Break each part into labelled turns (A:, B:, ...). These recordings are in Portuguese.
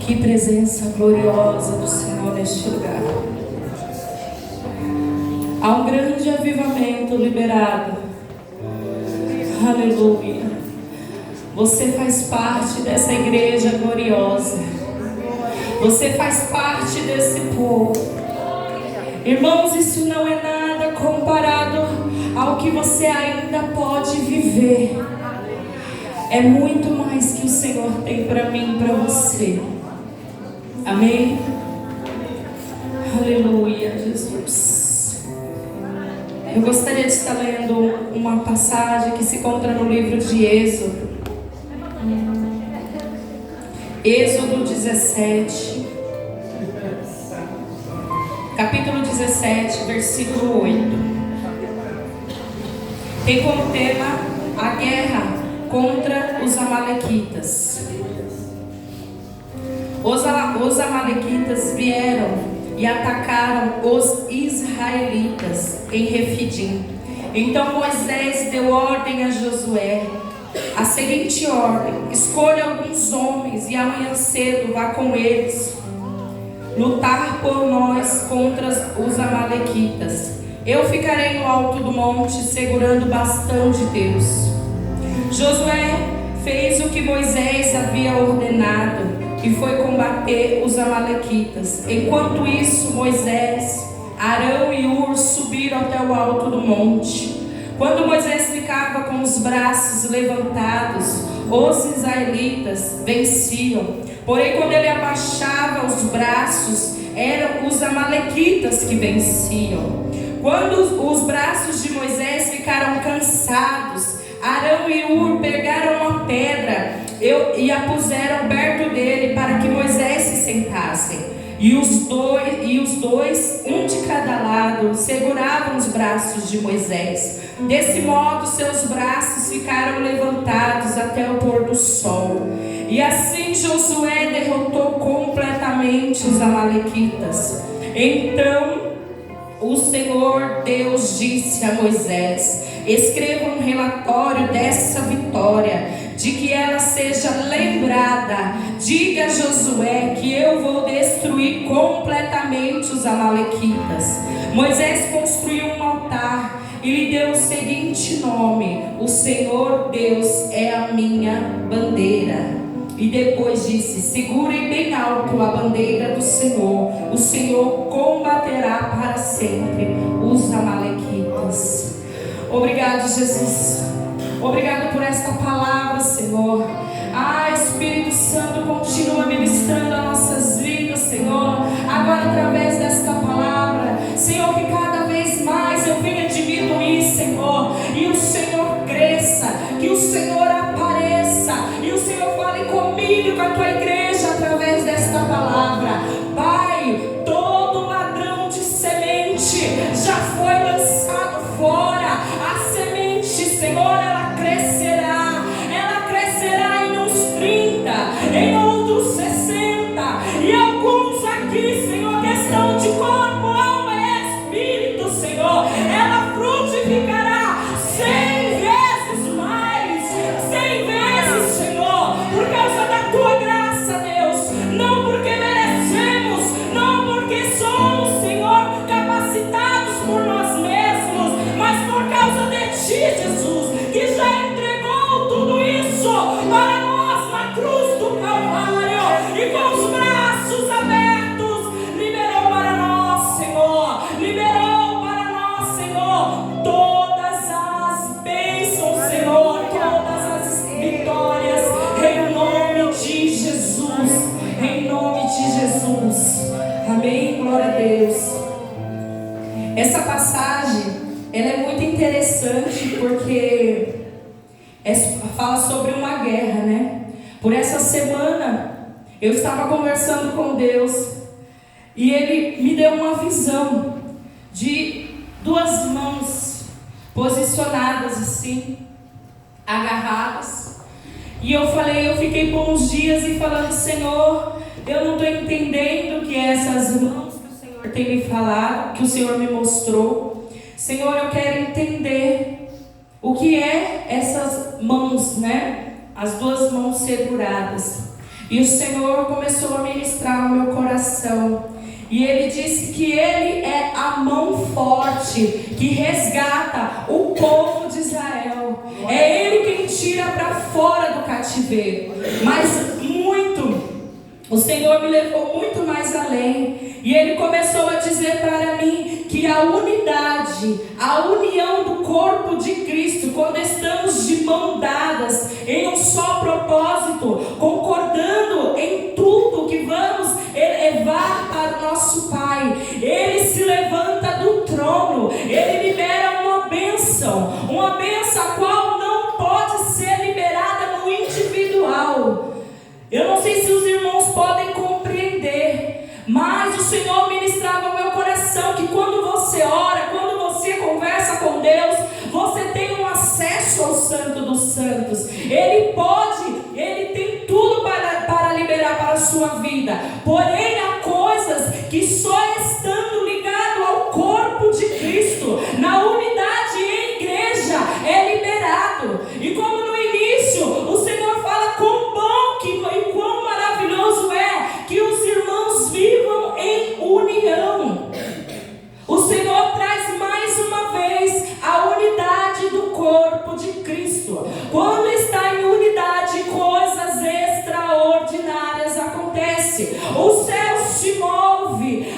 A: Que presença gloriosa do Senhor neste lugar. Há um grande avivamento liberado. Aleluia. Você faz parte dessa igreja gloriosa. Você faz parte desse povo. Irmãos, isso não é nada comparado ao que você ainda pode viver. É muito mais que o Senhor tem para mim e para você. Amém? Aleluia, Jesus. Eu gostaria de estar lendo uma passagem que se encontra no livro de Êxodo. Êxodo 17. Capítulo 17, versículo 8. Tem como tema a guerra contra os amalequitas. Os amalequitas vieram e atacaram os israelitas em Refidim. Então Moisés deu ordem a Josué, a seguinte ordem: escolha alguns homens e amanhã cedo vá com eles lutar por nós contra os amalequitas. Eu ficarei no alto do monte segurando o bastão de Deus. Josué fez o que Moisés havia ordenado e foi combater os amalequitas. Enquanto isso, Moisés, Arão e Hur subiram até o alto do monte. Quando Moisés ficava com os braços levantados, os israelitas venciam. Porém, quando ele abaixava os braços, eram os amalequitas que venciam. Quando os braços de Moisés ficaram cansados, Arão e Hur pegaram uma pedra e a puseram perto dele para que Moisés se sentasse. E os dois, um de cada lado, seguravam os braços de Moisés. Desse modo, seus braços ficaram levantados até o pôr do sol. E assim Josué derrotou completamente os amalequitas. Então o Senhor Deus disse a Moisés: escreva um relatório dessa vitória, de que ela seja lembrada. Diga a Josué que eu vou destruir completamente os amalequitas. Moisés construiu um altar e lhe deu o seguinte nome: o Senhor Deus é a minha bandeira. E depois disse: segurem bem alto a bandeira do Senhor. O Senhor combaterá para sempre os amalequitas. Obrigado, Jesus. Obrigado por esta palavra, Senhor. Espírito Santo, continua ministrando as nossas vidas, Senhor. Agora, através desta palavra, Senhor, que cada vez mais eu venha diminuir, Senhor, e o Senhor cresça, que o Senhor apareça, e o Senhor fale comigo e com a tua igreja através desta palavra. Pai, todo ladrão de semente já foi lançado fora. A semente, Senhor, ela crescerá em uns 30, em outros 60, e alguns aqui, Senhor, questão de corpo, alma e espírito, Senhor, ela frutificará 100 vezes mais, 100 vezes, Senhor, por causa da tua graça, Deus, não porque merecemos, não porque somos, Senhor, capacitados por nós mesmos, mas por causa de ti, Jesus, que já entregou tudo isso para nós na cruz do Calvário, e com os braços abertos liberou para nós, Senhor, liberou para nós, Senhor, todas as bênçãos, Senhor, todas as vitórias, em nome de Jesus, em nome de Jesus. Amém, glória a Deus. Essa passagem, ela é muito interessante porque fala sobre uma guerra, né? Por essa semana eu estava conversando com Deus e Ele me deu uma visão de duas mãos posicionadas assim, agarradas. E eu fiquei por uns dias e falando: Senhor, eu não estou entendendo o que é essas mãos que o Senhor tem me falado, que o Senhor me mostrou. Senhor, eu quero entender o que é essas mãos, né? as duas mãos seguradas. E o Senhor começou a ministrar o meu coração. E Ele disse que Ele é a mão forte que resgata o povo de Israel. É Ele quem tira para fora do cativeiro. Mas o Senhor me levou muito mais além. E Ele começou a dizer para mim que a unidade, a união do corpo de Cristo, quando estamos de mão dadas, em um só propósito, concordando em tudo que vamos elevar para o nosso Pai, Ele se levanta do trono, Ele libera uma bênção a qual não pode ser liberada no individual. Eu não sei se os irmãos podem compreender, mas o Senhor ministrava ao meu coração que quando você ora, quando você conversa com Deus, você tem um acesso ao Santo dos Santos. Ele tem tudo para liberar para a sua vida. Porém, há coisas que só estando ligado ao corpo de Cristo, na unidade em igreja, é liberado. E como no início, o Senhor fala quão bom e quão maravilhoso é que os irmãos vivam em união. O Senhor traz mais uma vez a unidade do corpo de Cristo. Quando está em unidade, coisas extraordinárias acontecem. O céu se move.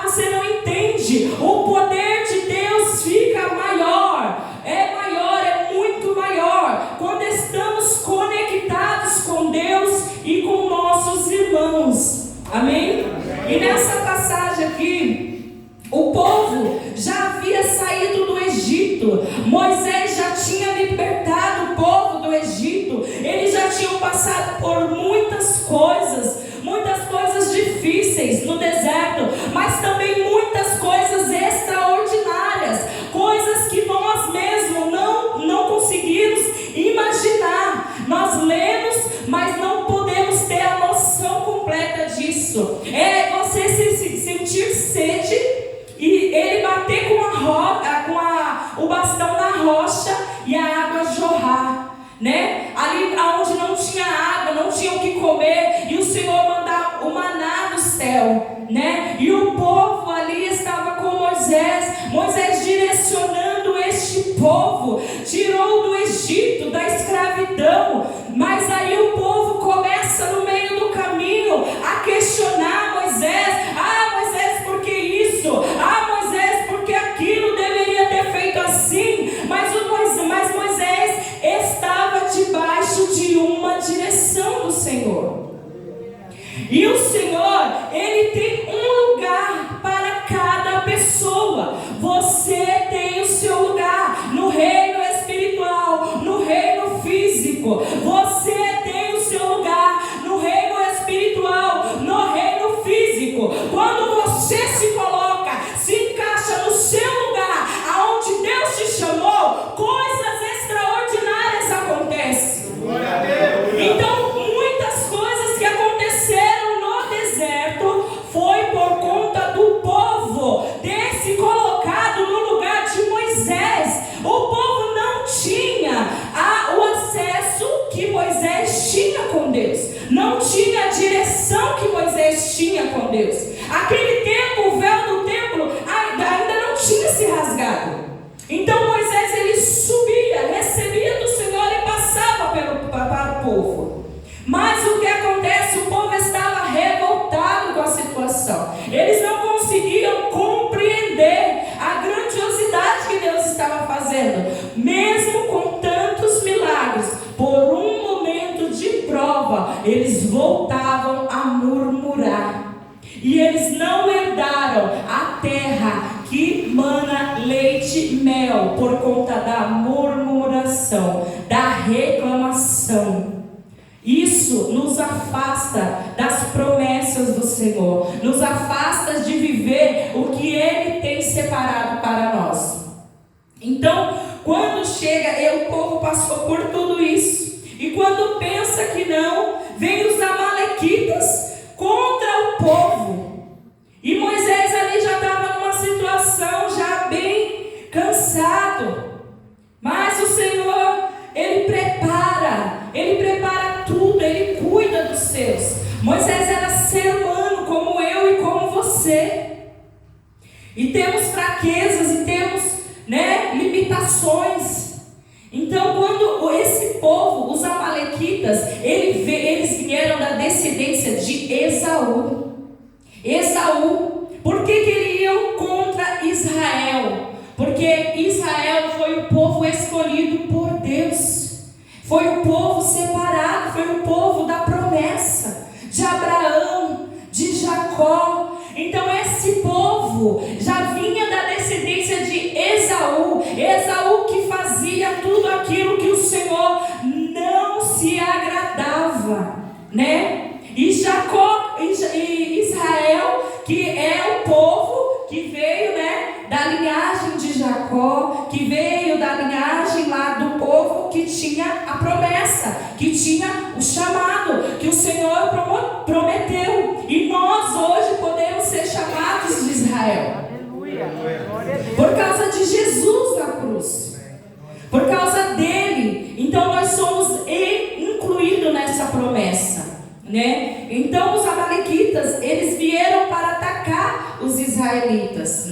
A: Você não entende. O poder de Deus fica maior. É muito maior. Quando estamos conectados com Deus e com nossos irmãos. Amém? E nessa passagem aqui, o povo já havia saído do Egito. Moisés já tinha libertado o povo do Egito. Eles já tinham passado por muitas coisas difíceis no deserto, mas também muitas coisas extraordinárias, coisas que nós mesmos não conseguimos imaginar. Nós lemos, mas não podemos ter a noção completa disso. É você se sentir sede e ele bater o bastão na rocha e a água jorrar, né? Ali onde não tinha água, não tinha o que comer, e o Senhor mandar o maná do céu, né? E o povo ali estava com Moisés direcionando este povo, tirou do Egito, da escravidão. Mas aí o povo começa no meio do caminho a questionar Moisés. Moisés, por que isso? Moisés, por que aquilo? Deveria ter feito assim. Mas Moisés estava debaixo de uma direção do Senhor. E o Senhor, Ele tem um lugar para cada pessoa. Você tem o seu lugar no reino espiritual, no reino físico. Você tem o seu lugar no reino espiritual, no reino físico. Quando você se coloca, se encaixa no seu lugar, aonde Deus te chamou, coisas extraordinárias acontecem. Então, muitas coisas que aconteceram no deserto foi por conta do povo ter se colocado no lugar de Moisés. O povo não tinha o acesso que Moisés tinha com Deus, não tinha a direção que Moisés tinha com Deus. Aquele tempo, o véu do templo ainda não tinha se rasgado. Então Moisés, ele subia, recebia do Senhor e passava para o povo. Mas o que acontece? O povo estava revoltado com a situação. Eles não conseguiam compreender a grandiosidade que Deus estava fazendo. Mesmo com tantos milagres, por um momento de prova, eles voltavam a murmurar. E eles não herdaram a terra que mana leite e mel por conta da murmuração, da reclamação. Isso nos afasta das promessas do Senhor, nos afasta de viver o que Ele tem separado para nós. Então, quando chega, o povo passou por tudo isso, e quando pensa que não, vem os amalequitas contra o povo. E Moisés ali já estava numa situação já bem cansado. Mas o Senhor, Ele prepara dos seus. Moisés era ser humano como eu e como você. E temos fraquezas e temos, limitações. Então, quando esse povo, os amalequitas, eles vieram da descendência de Esaú. Por que eles iam contra Israel? Porque Israel foi o povo escolhido por Deus. Foi o povo separado, foi o povo da promessa de Abraão, de Jacó. Então esse povo já vinha da descendência de Esaú que fazia tudo aquilo que o Senhor não se agradava, E Jacó, e Israel, que é o povo que veio, da linhagem de Jacó, que veio da linhagem lá do povo que tinha a promessa, que tinha o chamado, que o Senhor prometeu. E nós hoje podemos ser chamados de Israel. Aleluia. Por causa de Jesus na cruz. Por causa dele. Então nós somos incluídos nessa promessa. Então os amalequitas, eles vieram para atacar os israelitas,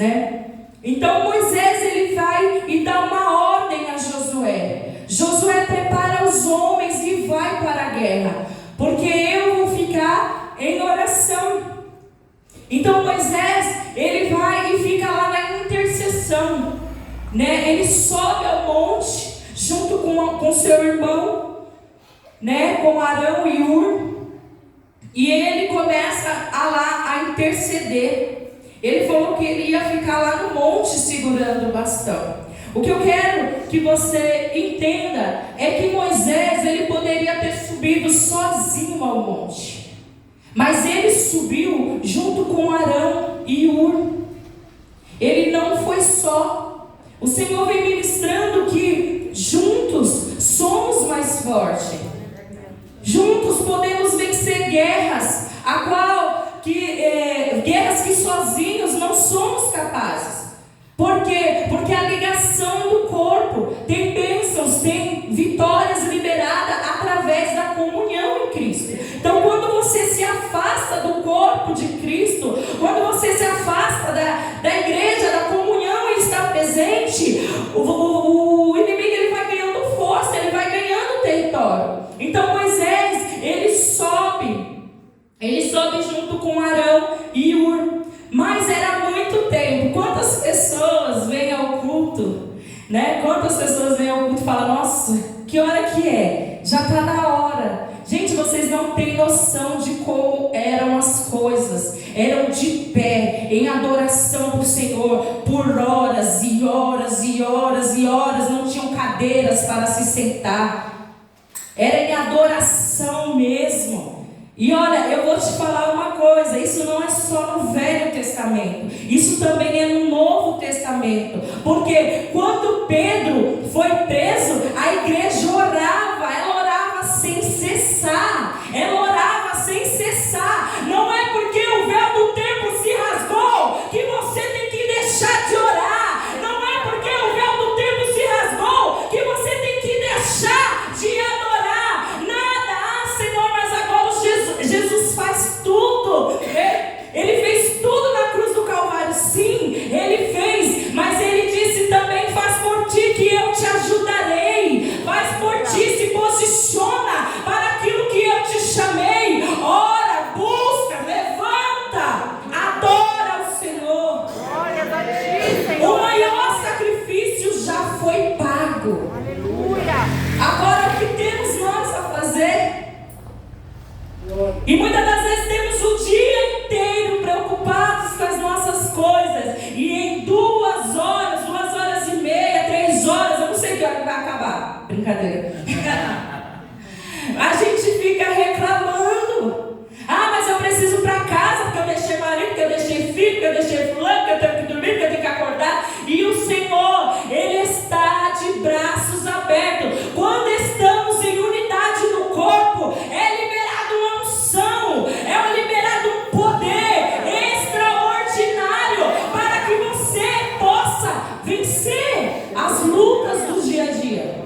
A: Então Moisés, ele vai e dá uma ordem a Josué. Josué prepara os homens e vai para a guerra, porque eu vou ficar em oração. Então Moisés, ele vai e fica lá na intercessão, Ele sobe ao monte junto com seu irmão, com Arão e Hur. E ele começa a interceder. Ele falou que ele ia ficar lá no monte segurando o bastão. O que eu quero que você entenda é que Moisés, ele poderia ter subido sozinho ao monte. Mas ele subiu junto com Arão e Hur. Ele não foi só. O Senhor vem ministrando que juntos somos mais fortes. Juntos podemos vencer guerras, guerras que sozinhos não somos capazes. Por quê? Porque a ligação do corpo tem bênçãos, tem vitórias liberadas através da comunhão em Cristo. Então, quando você se afasta do corpo de Cristo, quando você se afasta da igreja, da comunhão e está presente, o inimigo, ele vai ganhando força, ele vai ganhando território. Então Moisés, ele sobe junto com Arão e Hur. Mas era muito tempo. Quantas pessoas vêm ao culto, Quantas pessoas vêm ao culto e falam: nossa, que hora que é? Já está na hora. Gente, vocês não têm noção de como eram as coisas. Eram de pé, em adoração para o Senhor, por horas e horas e horas e horas. Não tinham cadeiras para se sentar. Era em adoração mesmo. E olha, eu vou te falar uma coisa: isso não é só no Velho Testamento, isso também é no Novo Testamento. Porque quando Pedro foi preso, a igreja orava, ela orava sem cessar. Ela orava sem cessar. Não é porque o véu do templo se rasgou que você tem que deixar de orar. Não é porque o véu do templo se rasgou que você tem que deixar de adorar. Nada. Ah, Senhor, mas agora Jesus faz tudo. Ele fez tudo na cruz do Calvário. Sim, ele fez. Mas ele disse também: faz por ti que eu te ajudarei. Faz por ti, se posiciona para aquilo que eu te chamei. Ora, busca, levanta, adora o Senhor. O maior sacrifício já foi pago. Aleluia. Agora o que temos nós a fazer? E muitas das vezes temos o dia inteiro preocupados com as nossas coisas. E em 2 horas, 2 horas e meia, 3 horas, eu não sei que hora que vai acabar. Brincadeira. A gente fica reclamando. Ah, mas eu preciso ir para casa, porque eu deixei marido, porque eu deixei filho, porque eu deixei fulano, porque eu tenho que dormir, porque eu tenho que acordar. E o Senhor, Ele está de braços abertos. Quando estamos em unidade no corpo, é liberado uma unção, é liberado um poder extraordinário para que você possa vencer as lutas do dia a dia.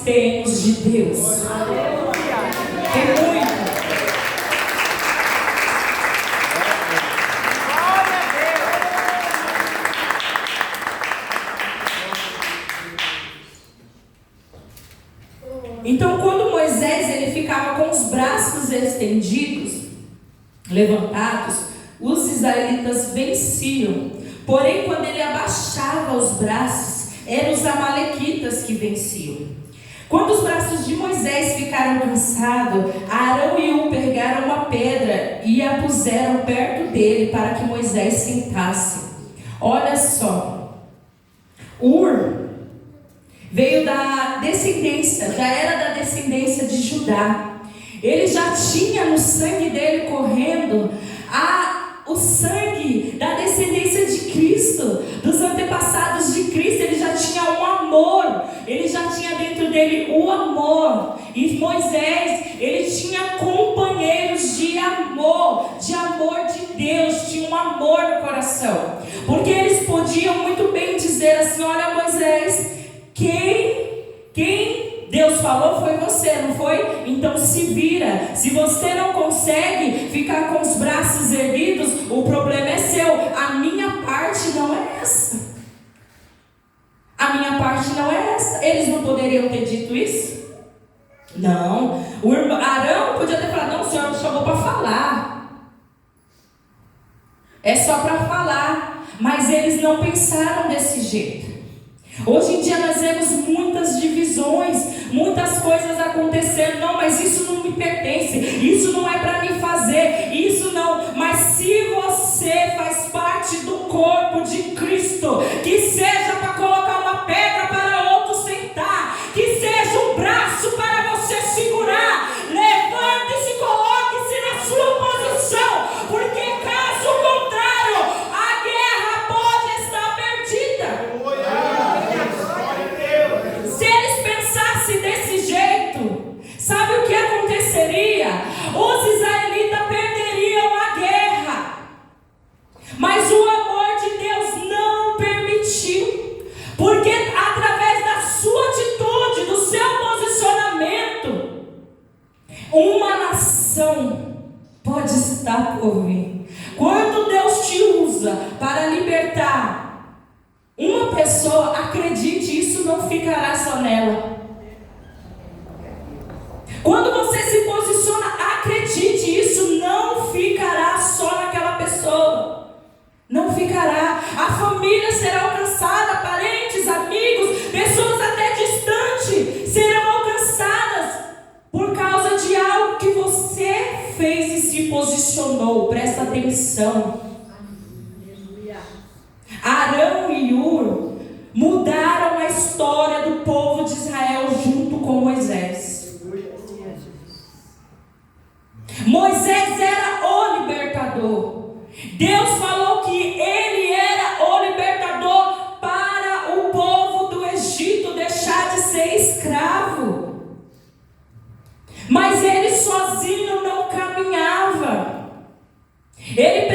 A: temos de Deus. É muito. Então, quando Moisés ele ficava com os braços estendidos, levantados, os israelitas venciam. Porém, quando ele abaixava os braços, eram os amalequitas que venciam. Quando os braços de Moisés ficaram cansados, Arão e Hur pegaram uma pedra e a puseram perto dele para que Moisés sentasse. Olha só, Hur veio da descendência, já era da descendência de Judá. Ele já tinha no sangue dele correndo o sangue da descendência de Cristo, dos antepassados de Cristo. Ele já tinha um amor, ele já tinha dentro dele o amor. E Moisés, ele tinha companheiros de amor de Deus, tinha um amor no coração, porque eles podiam muito bem dizer assim: olha, Moisés, quem Deus falou foi você, não foi? Então se vira. Se você não consegue ficar com os braços erguidos, o problema é seu. A minha parte não é essa. A minha parte não é essa. Eles não poderiam ter dito isso? Não. O Arão podia ter falado: não, o Senhor me chamou para falar. É só para falar. Mas eles não pensaram desse jeito. Hoje em dia nós vemos muitas divisões, muitas coisas acontecendo. Não, mas isso não me pertence, isso não é para mim fazer, isso não. Mas se você faz parte do corpo de Cristo, que seja para colocar uma pedra para outro sentar, que seja um braço para você segurar, levante-se, coloque-se na sua posição, porque caso contrário, a guerra pode estar perdida. Se eles pensassem desse jeito, sabe o que aconteceria? Os israelitas perderiam a guerra. Mas o amor de Deus não permitiu, porque através da sua atitude, do seu posicionamento, uma nação pode estar por vir. Quando Deus te usa para libertar uma pessoa, acredite, isso não ficará só nela. Quando você se posiciona, acredite, isso não ficará só naquela pessoa. Não ficará. A família será alcançada, parentes, amigos, pessoas até distantes serão alcançadas por causa de algo que você fez e se posicionou. Presta atenção. Arão e Hur mudaram a história do povo de Israel junto com Moisés. Moisés era o libertador. Deus falou que ele era o libertador para o povo do Egito deixar de ser escravo. Mas ele sozinho não caminhava. Ele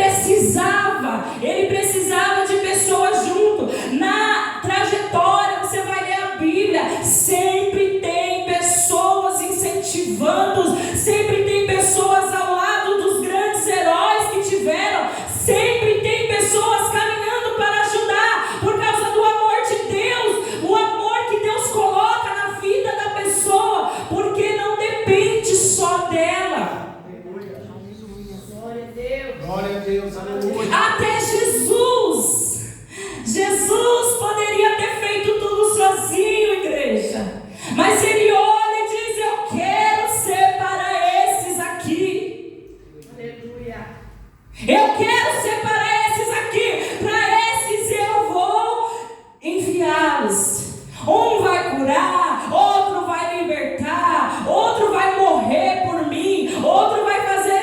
A: precisava de pessoas junto. Na trajetória, você vai ler a Bíblia, sempre tem pessoas incentivando, sempre tem pessoas ao lado dos grandes heróis que tiveram, sempre tem pessoas caminhando para ajudar, por causa do amor de Deus, o amor que Deus coloca na vida da pessoa, porque não depende só dela.
B: Glória a Deus, aleluia.
A: Até Jesus poderia ter feito tudo sozinho, igreja. Mas ele olha e diz: eu quero ser para esses aqui. Aleluia. Eu quero ser para esses aqui. Para esses eu vou enviá-los. Um vai curar, outro vai libertar, outro vai morrer por mim, outro vai fazer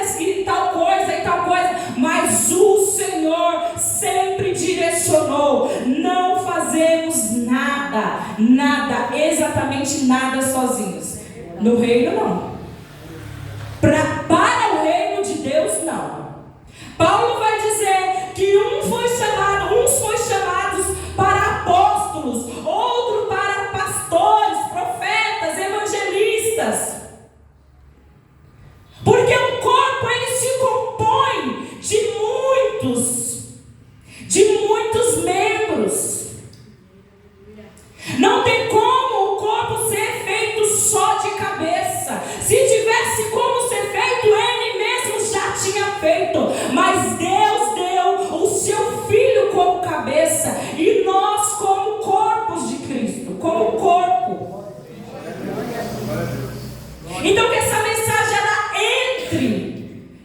A: tal coisa e tal coisa. Mas o Senhor sempre direcionou: não fazemos nada, exatamente nada sozinhos. No reino não. Para o reino de Deus não. Paulo vai dizer que uns foram chamados para apóstolos, outro para pastores, profetas, Porque o corpo, ele se compõe de muitos membros. Não tem como o corpo ser feito só de cabeça. Se tivesse como ser feito, ele mesmo já tinha feito. Mas Deus deu o seu Filho como cabeça e nós como corpos de Cristo, como corpo. Então que essa mensagem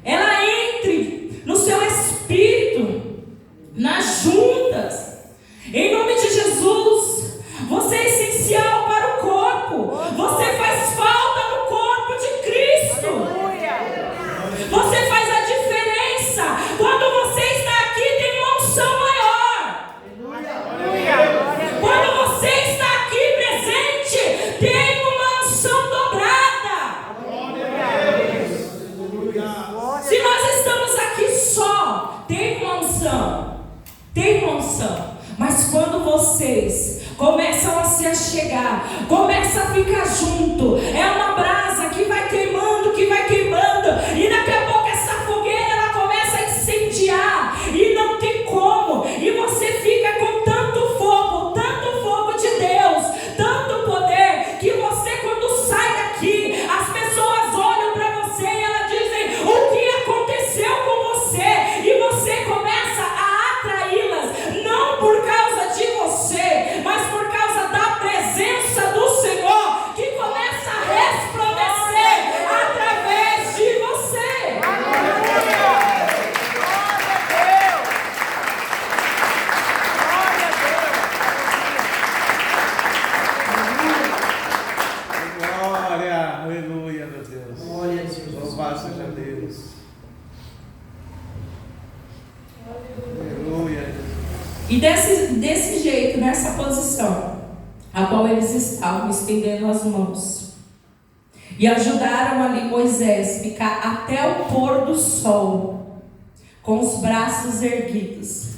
A: ela entre no seu espírito, nas juntas. Em nome de Jesus, você é essencial para o corpo. Você faz falta no corpo de Cristo. Você faz a diferença. Quando você está aqui, tem uma unção maior. Quando você está aqui presente, tem uma unção dobrada. Se nós estamos aqui só, tem uma unção. Mas quando vocês começam a se achegar, começam a ficar junto, é uma brasa que vai queimando, e daqui a pouco essa fogueira ela começa a incendiar, e não tem como, e você fica com tanto fogo de Deus, tanto poder, que você, quando sai daqui, as pessoas olham para você e elas dizem: o que aconteceu com você? E você começa a atraí-las, não por causa de você, mas por causa da presença do Senhor, que começa a resplandecer através de você.
B: Glória, aleluia, meu Deus.
C: Glória a Deus.
B: Louvado seja Deus. Aleluia.
A: E desse jeito, nessa posição, a qual eles estavam estendendo as mãos, e ajudaram ali Moisés a ficar até o pôr do sol, com os braços erguidos.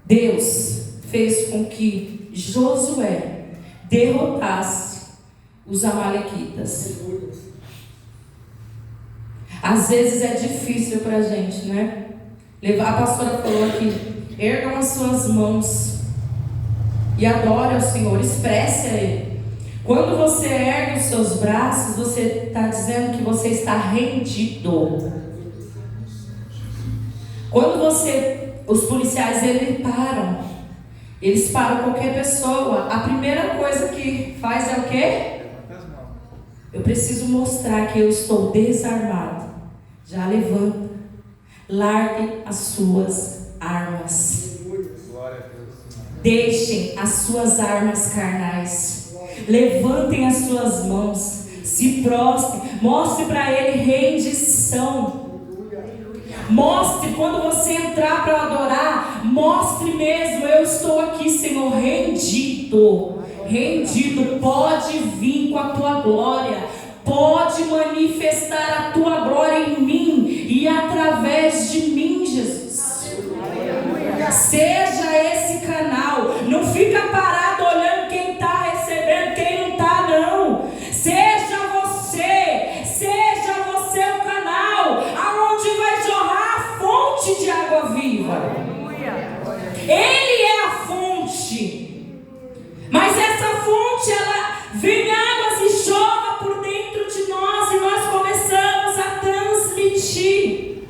A: Deus fez com que Josué derrotasse os amalequitas. Às vezes é difícil para a gente, né? A pastora falou aqui: ergam as suas mãos e adore ao Senhor, expresse a Ele. Quando você ergue os seus braços, você está dizendo que você está rendido. Quando os policiais eles param qualquer pessoa, a primeira coisa que faz é o quê? Eu preciso mostrar que eu estou desarmado. Já levanta. Largue as suas armas. Deixem as suas armas carnais. Levantem as suas mãos. Se prostrem. Mostre para Ele rendição. Mostre, quando você entrar para adorar, mostre mesmo: eu estou aqui, Senhor, rendido. Pode vir com a tua glória. Pode manifestar a tua glória em mim e através de mim, Jesus. Seja esse canal. Não fica parado olhando quem está recebendo, quem não está, não. Seja você o canal aonde vai jorrar a fonte de água viva. Ele é a fonte. Mas essa fonte, ela vem águas e jorra por dentro de nós, e nós começamos a transmitir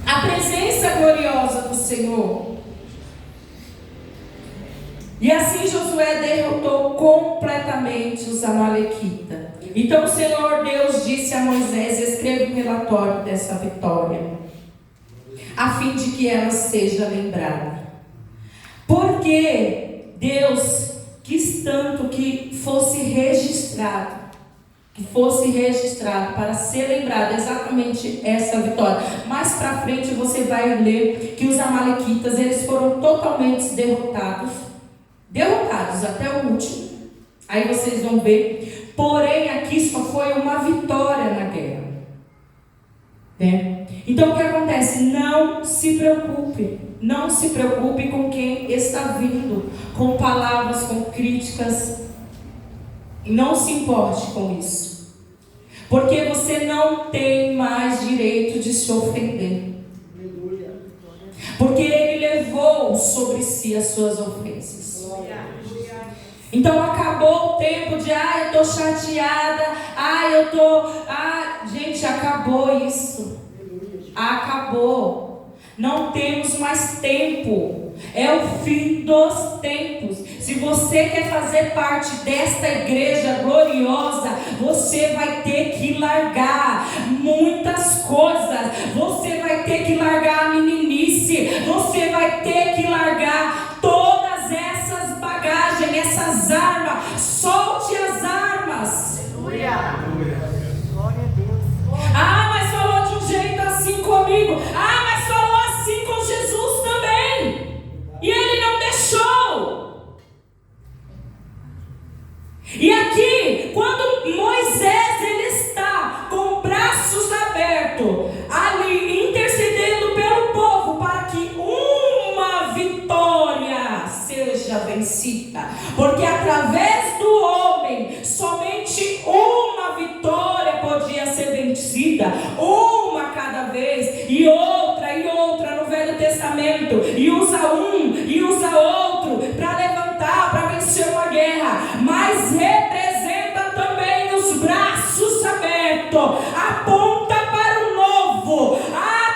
A: a presença gloriosa do Senhor. E assim Josué derrotou completamente os amalequitas. Então o Senhor Deus disse a Moisés: escreva um relatório dessa vitória, a fim de que ela seja lembrada. Porque Deus quis tanto que fosse registrado para ser lembrado exatamente essa vitória. Mais para frente você vai ler que os amalequitas, eles foram totalmente derrotados até o último. Aí vocês vão ver. Porém aqui só foi uma vitória na guerra, né? Então o que acontece? Não se preocupe com quem está vindo com palavras, com críticas. Não se importe com isso, porque você não tem mais direito de se ofender. Porque Ele levou sobre si as suas ofensas. Então acabou o tempo de, eu estou chateada, gente, acabou isso. Acabou. Não temos mais tempo. É o fim dos tempos. Se você quer fazer parte desta igreja gloriosa, você vai ter que largar muitas coisas. Você vai ter que largar a meninice. Você vai ter que largar todas essas bagagens, essas armas. Solte as armas.
C: Aleluia. Glória a Deus.
A: Mas falou de um jeito assim comigo. Mas falou assim com Jesus também. E Ele não deixou. E aqui, quando Moisés ele está com braços abertos, ali intercedendo pelo povo para que uma vitória seja vencida, porque através do homem somente uma vitória podia ser vencida, uma cada vez, e outra no Velho Testamento, e usa um e usa outro para levantar, para vencer uma guerra, mas representa também os braços abertos, aponta para o novo.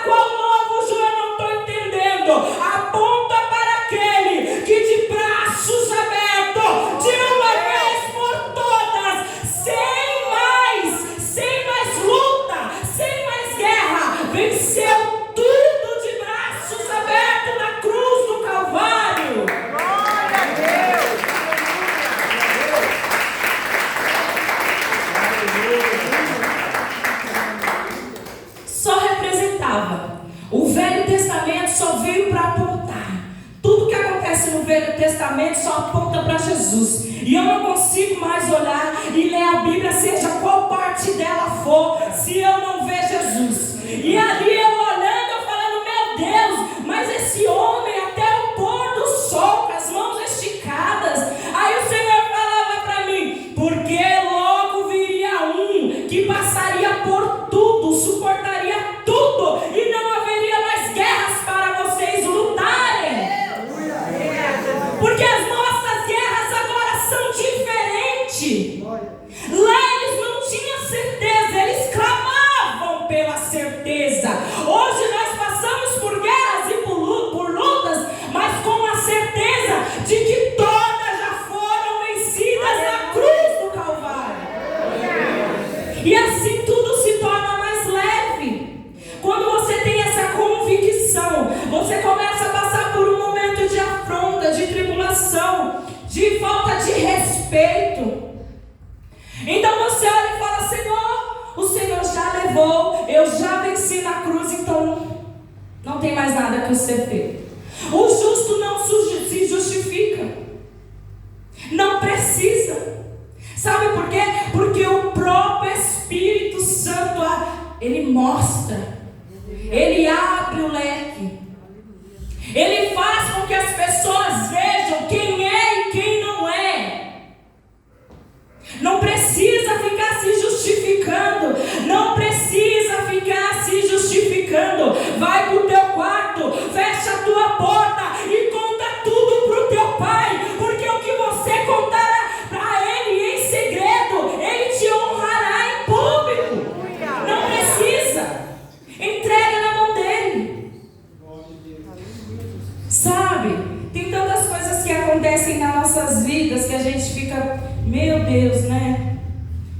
A: Qual novo, João? Eu não estou entendendo. Aponta para aquele que de braços abertos, de uma vez por todas, sem mais luta, sem mais guerra, venceu tudo de braços abertos na cruz do Calvário.
C: Glória a Deus.
A: Só representava. O Velho Testamento só veio para apontar. Tudo que acontece no Velho Testamento só aponta para Jesus. E eu não consigo mais olhar e ler a Bíblia, seja qual parte dela for, se eu não ver Jesus. E ali eu olhando, eu falando, meu Deus, mas esse homem até o pôr do sol, com as mãos esticadas. Aí o Senhor falava para mim, porque logo viria um que passaria por tudo, suportaria tudo, e não haveria mais guerras para vocês lutarem. Porque as nossas guerras agora são diferentes. Lá eles não tinham certeza, eles clamavam pela certeza. Hoje nós passamos por guerras e por lutas, mas com a certeza de que todas já foram vencidas na cruz do Calvário. E assim tudo se torna mais leve. Quando você tem essa convicção, você começa a passar por um momento de afronta, de tribulação, de falta de respeito. Então você olha e fala, Senhor, o Senhor já levou, eu já venci na cruz, então não tem mais nada que ser feito. O justo não se justifica. Não precisa. Sabe por quê? Porque o próprio Espírito Santo, ele mostra, ele abre o leque, ele faz com que as pessoas vejam quem é e quem não é. Não precisa ficar se justificando, não precisa ficar se justificando. Vai para o teu quarto, fecha a tua porta e conta tudo para o teu pai, porque o que você contar para ele em segredo, ele te honrará em público. Não precisa, entrega na mão dele. Sabe, tem tantas coisas que acontecem nas nossas vidas que a gente fica, meu Deus, né?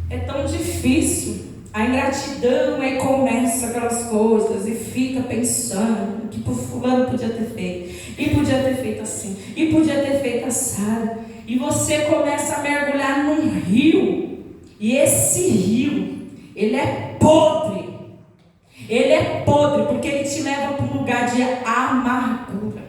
A: É tão difícil. A ingratidão, aí começa aquelas coisas e fica pensando que o fulano podia ter feito, e podia ter feito assim, e podia ter feito assado. E você começa a mergulhar num rio, e esse rio, ele é podre. Ele é podre porque ele te leva para um lugar de amargura.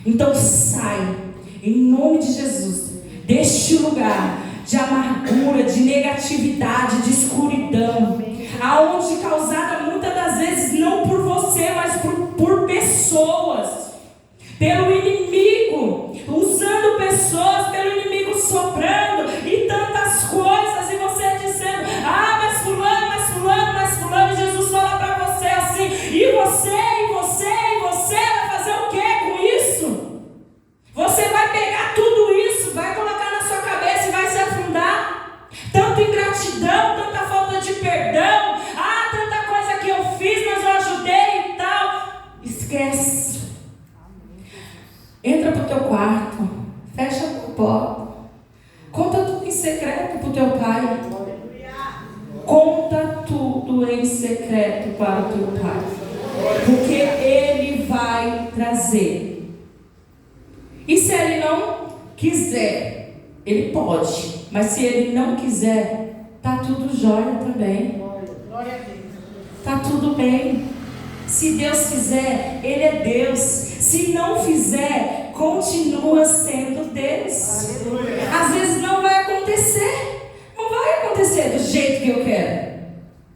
A: Então sai, em nome de Jesus, deste lugar de amargura, de negatividade, de escuridão, aonde causada muitas das vezes não por você, mas por pessoas, pelo inimigo, usando pessoas, pelo inimigo soprando e Esquece. Entra pro teu quarto. Fecha a porta. Conta tudo em secreto pro teu pai. Conta tudo em secreto para o teu pai. Porque ele vai trazer. E se ele não quiser, ele pode. Mas se ele não quiser, tá tudo jóia também. Tá tudo bem. Se Deus fizer, ele é Deus. Se não fizer, continua sendo Deus. Às vezes não vai acontecer. Não vai acontecer do jeito que eu quero.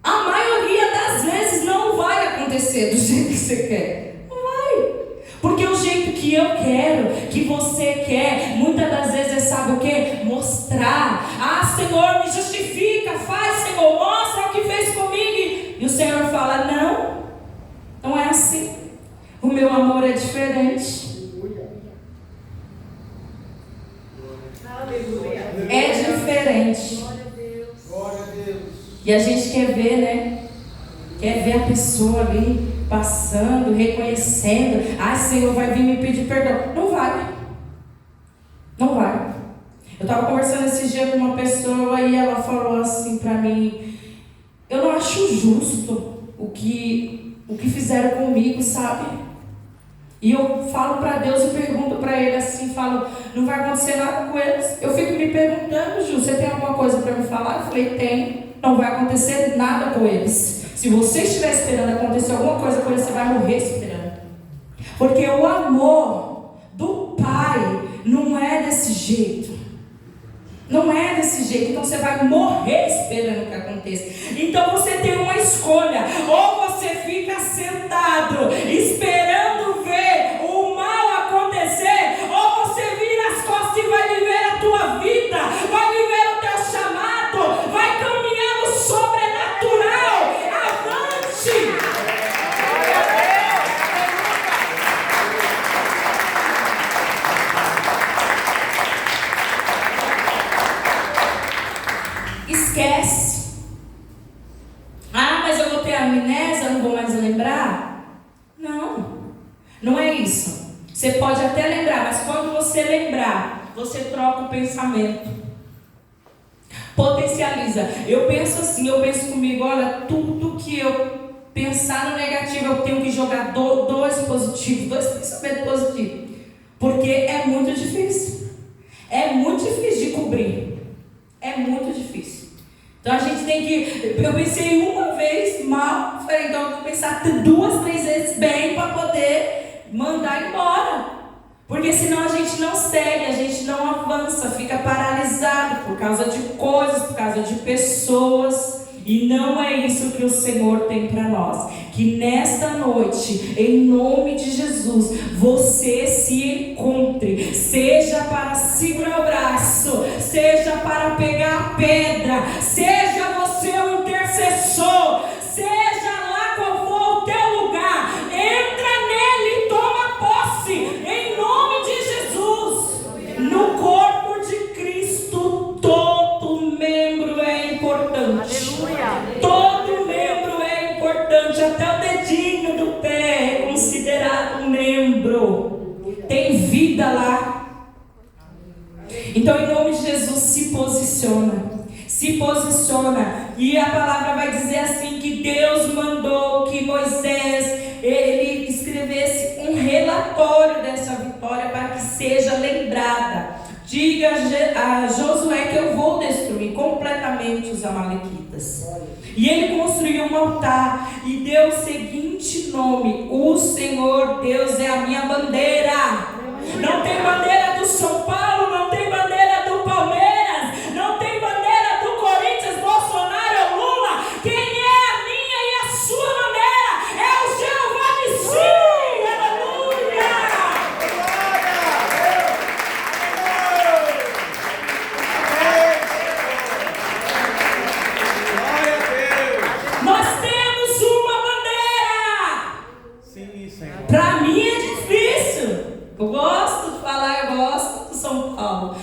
A: A maioria das vezes não vai acontecer do jeito que você quer. Não vai. Porque o jeito que eu quero, que você quer, muitas das vezes é, sabe o que? Mostrar. Ah, Senhor, me justifica. Faz, Senhor, mostra o que fez comigo. E o Senhor fala, não. Não é assim. O meu amor é diferente. É diferente. E a gente quer ver, né? Quer ver a pessoa ali passando, reconhecendo. Ah, Senhor vai vir me pedir perdão. Não vai. Não vai. Eu estava conversando esse dia com uma pessoa e ela falou assim para mim: eu não acho justo o que fizeram comigo, sabe? E eu falo para Deus e pergunto para Ele assim, falo, não vai acontecer nada com eles. Eu fico me perguntando, Ju, você tem alguma coisa para me falar? Eu falei, tem. Não vai acontecer nada com eles. Se você estiver esperando acontecer alguma coisa com eles, você vai morrer esperando. Porque o amor do Pai não é desse jeito. Não é desse jeito, então você vai morrer esperando que aconteça. Então você tem uma escolha: ou você fica sentado esperando ver o mal acontecer, ou você vira as costas e vai viver a tua vida, vai viver o teu chamado, vai caminhar no sobrenatural. Avante! Esquece. Ah, mas eu vou ter amnésia, eu não vou mais lembrar? Não, não é isso. Você pode até lembrar, mas quando você lembrar, você troca o pensamento. Potencializa. Eu penso assim, eu penso comigo, olha, tudo que eu pensar no negativo, eu tenho que jogar dois positivos, dois pensamentos positivos. Porque é muito difícil. É muito difícil de cobrir. É muito difícil. Então a gente tem que... Eu pensei uma vez mal, falei, então eu vou pensar 2, 3 vezes bem para poder mandar embora. Porque senão a gente não segue, a gente não avança, fica paralisado por causa de coisas, por causa de pessoas. E não é isso que o Senhor tem para nós. Que nesta noite, em nome de Jesus, você se encontre. Seja para segurar o braço, seja para pegar a pedra, seja você o intercessor, seja lá qual for o teu lugar, entra nele e toma posse, em nome de Jesus. No corpo de Cristo, todo membro é importante.
C: Aleluia.
A: Todo membro é importante, até o dedinho do pé é considerado um membro. Tem vida lá. Então, em nome de Jesus, se posiciona. Se posiciona. E a palavra vai dizer assim, que Deus mandou que Moisés, ele escrevesse um relatório dessa vitória para que seja lembrada. Diga a Josué que eu vou destruir completamente os amalequitas. E ele construiu um altar e deu o seguinte nome: o Senhor Deus é a minha bandeira. Não tem bandeira do São Paulo, não tem bandeira do Palmeiras, não tem bandeira do Corinthians, Bolsonaro ou Lula. Quem é a minha e a sua bandeira? É o Jeová Nissi. Aleluia! Nós temos uma bandeira.
B: Sim, Senhor.
A: Para mim é difícil. Eu gosto de falar, eu gosto do São Paulo.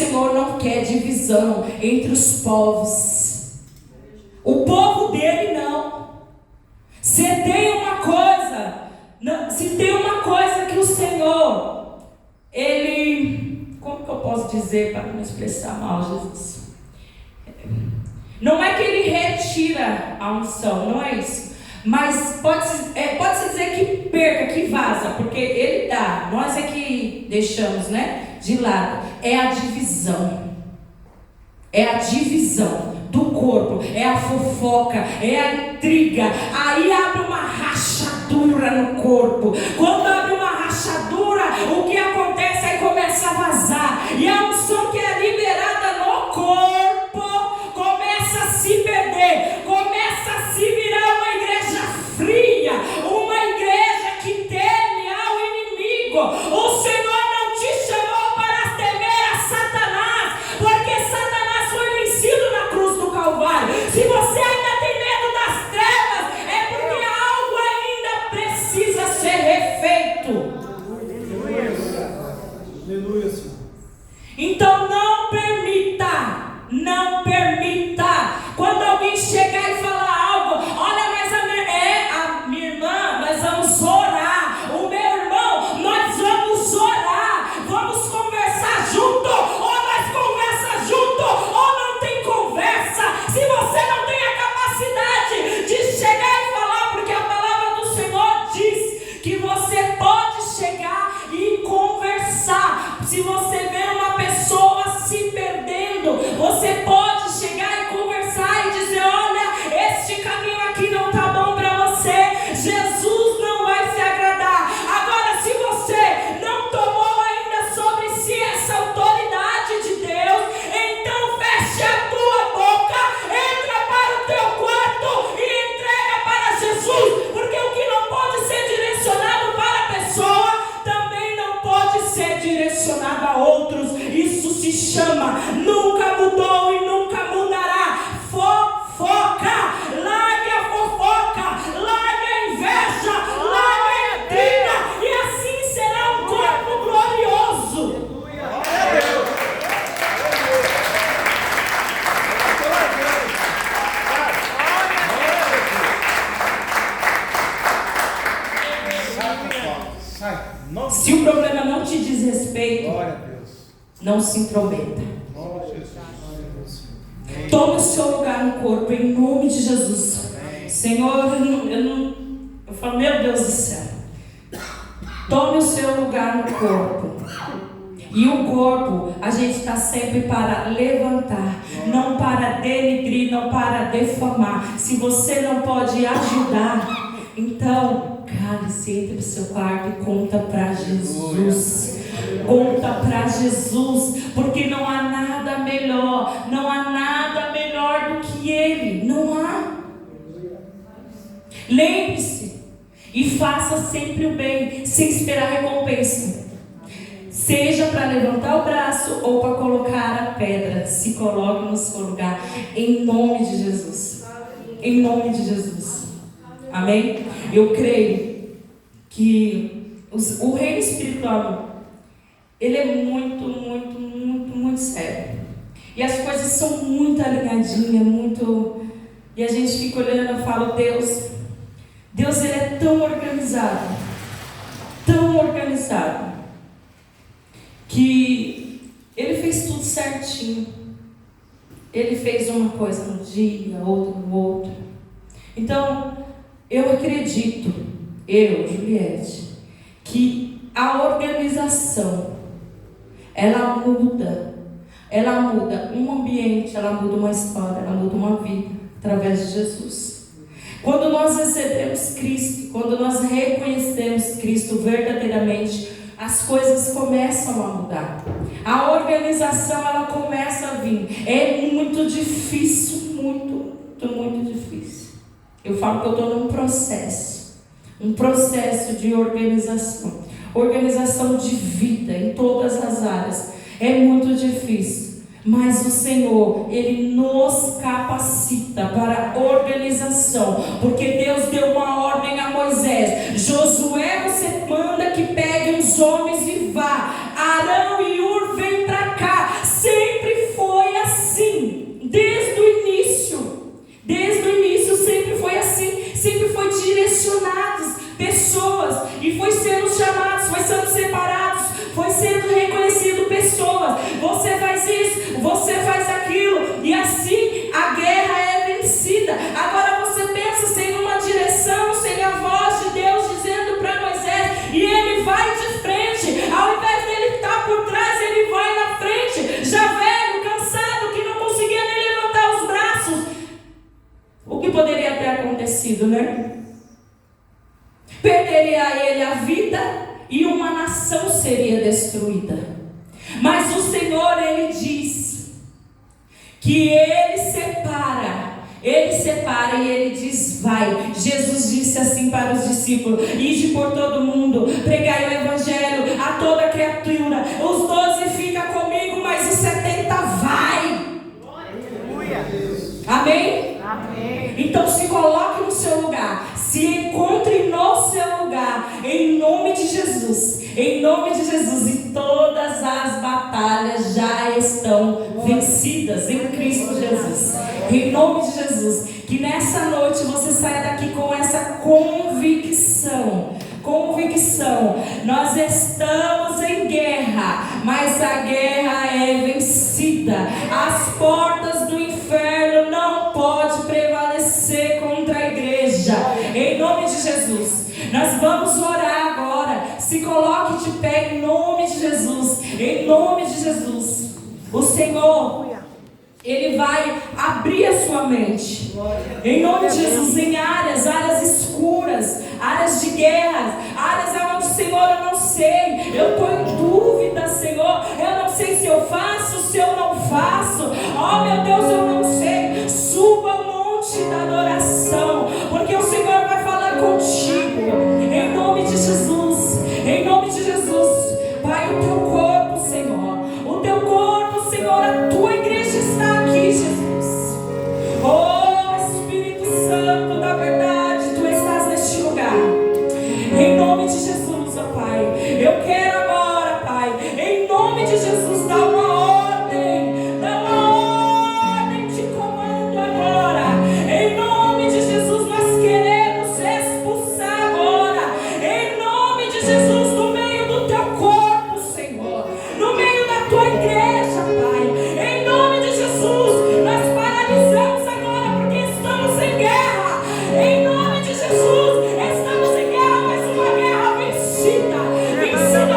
A: Senhor não quer divisão entre os povos. O povo dele não. Se tem uma coisa que o Senhor, Ele, como que eu posso dizer para não expressar mal, Jesus? Não é que Ele retira a unção, não é isso. Mas pode-se dizer que perca, que vaza, porque Ele dá, nós é que deixamos, né, de lado. É a divisão. É a divisão do corpo, é a fofoca, é a intriga. Aí abre uma rachadura no corpo. Quando abre uma rachadura, o que acontece? Aí começa a vazar. E a unção que é liberada no corpo começa a se perder, começa a se virar uma igreja fria, uma igreja que teme ao inimigo. O Senhor não te chamou para temer a Satanás, porque Satanás foi vencido na cruz do Calvário. Se você ainda tem medo das trevas, é porque algo ainda precisa ser refeito.
B: Aleluia, Senhor.
A: Então não permita. Quando alguém chegar e falar algo, olha, mas a minha irmã, nós vamos orar. O meu irmão, nós vamos orar. Vamos conversar junto. Ou nós conversa junto, ou não tem conversa. Se você não tem a capacidade de chegar e falar, porque a palavra do Senhor diz que você pode chegar e conversar. Se você vê uma pessoa se perdendo, você pode chegar e conversar e dizer: olha, este caminho aqui não está bom para você, Jesus não vai se agradar. Agora, se você não tomou ainda sobre si essa autoridade de Deus, então feche a tua boca, entra para o teu quarto e entrega para Jesus, porque o que não pode ser direcionado para a pessoa também não pode ser direcionado a outros. Isso se chama, nunca mudou e nunca mudará, fofoca. Largue a fofoca, largue a inveja, largue a intriga, e assim será um corpo glorioso.
B: Sai.
A: Se o problema não te diz respeito,
B: Glória a Deus.
A: não se intrometa.
B: Glória a Jesus.
A: Tome o seu lugar no corpo, em nome de Jesus. Senhor, eu falo, meu Deus do céu. Tome o seu lugar no corpo. E o corpo, a gente está sempre para levantar, não para denigrir, não para defamar. Se você não pode ajudar, então cale-se, entre o seu quarto e conta para Jesus. Conta para Jesus, porque não há nada melhor do que Ele, não há. Lembre-se e faça sempre o bem, sem esperar recompensa. Seja para levantar o braço ou para colocar a pedra, se coloque no seu lugar, em nome de Jesus. Em nome de Jesus. Amém? Eu creio que o reino espiritual, ele é muito sério. E as coisas são muito alinhadinhas, e a gente fica olhando e fala, Deus ele é tão organizado, que Ele fez tudo certinho. Ele fez uma coisa num dia, outra no outro. Então, eu acredito, Juliette, que a organização, ela muda um ambiente, ela muda uma história, ela muda uma vida, através de Jesus. Quando nós recebemos Cristo, quando nós reconhecemos Cristo verdadeiramente, as coisas começam a mudar. A organização, ela começa a vir. É muito difícil, muito difícil. Eu falo que eu estou num processo de organização de vida em todas as áreas. É muito difícil, mas o Senhor, Ele nos capacita para organização, porque Deus deu uma ordem a Moisés: Josué, você manda que pegue os homens e vá. Arão e Ur, vem para cá. destruída. Mas o Senhor, Ele diz que Ele separa e Ele diz, vai. Jesus disse assim para os discípulos: ide por todo mundo, pregai o Evangelho a toda criatura. Os 12 ficam comigo, mas os 70 vai. Amém?
C: Amém.
A: Então se coloque no seu lugar, se encontre no seu lugar, em nome de Jesus. Em nome de Jesus. E todas as batalhas já estão vencidas em Cristo Jesus. Em nome de Jesus. Que nessa noite você saia daqui com essa convicção. Nós estamos em guerra, mas a guerra é vencida. As portas do inferno não podem prevalecer contra a igreja. Em nome de Jesus. Nós vamos orar agora. Se coloque de pé em nome de Jesus. Em nome de Jesus. O Senhor, Ele vai abrir a sua mente. Em nome de Jesus. Em áreas escuras, áreas de guerra, áreas onde, Senhor, eu não sei, eu estou em dúvida, Senhor, eu não sei se eu faço, se eu não faço. Oh meu Deus, eu não sei. Suba ao monte da adoração, porque o Senhor vai falar contigo. Em nome de Jesus. Em nome de Jesus. Pai, o teu corpo, Senhor, o teu corpo, Senhor, a tua igreja está aqui, Jesus. Oh Espírito Santo da verdade, tu estás neste lugar. Em nome de Jesus, ó Pai, eu quero agora, Pai, em nome de Jesus, dar uma ordem de comando agora. Em nome de Jesus, nós queremos expulsar agora. Em nome de Jesus, no meio do teu corpo, Senhor, no meio da tua igreja, Pai. Em nome de Jesus, nós paralisamos agora, porque estamos em guerra. Em nome de Jesus, estamos em guerra, mas uma guerra vencida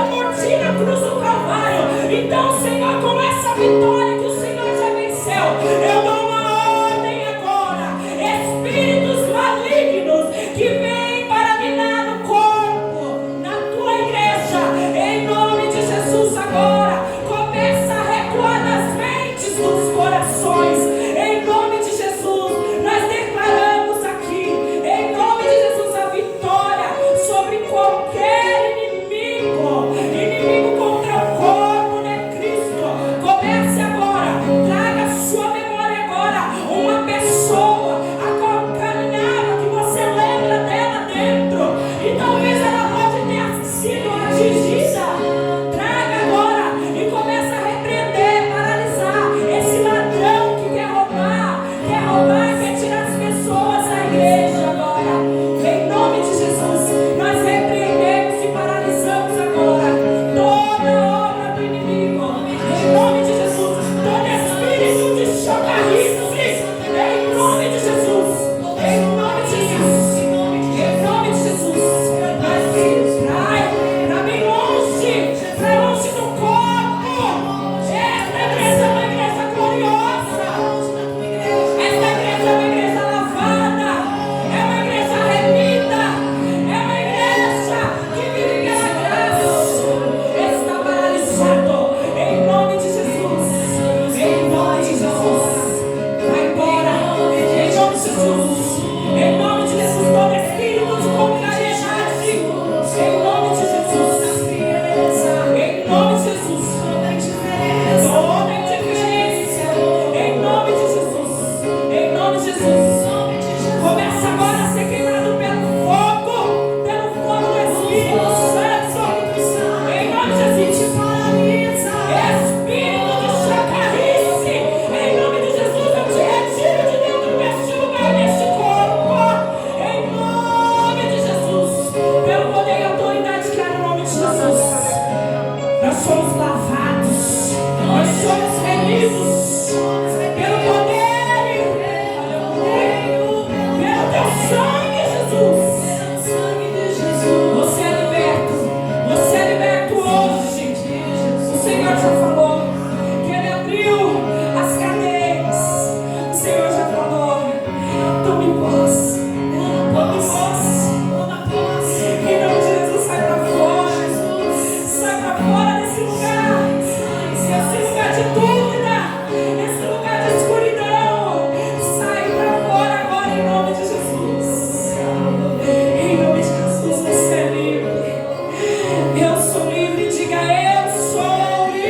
A: por ti na cruz do Calvário. Então, Senhor, com essa vitória que o Senhor já venceu, eu dou uma ordem agora. Espíritos malignos que vêm para minar no corpo, na tua igreja, em nome de Jesus agora, começa a recuar nas mentes dos corações. Em nome de Jesus, nós declaramos aqui, em nome de Jesus, a vitória sobre qualquer inimigo contra o corpo de Cristo. Comece a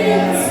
A: Deus.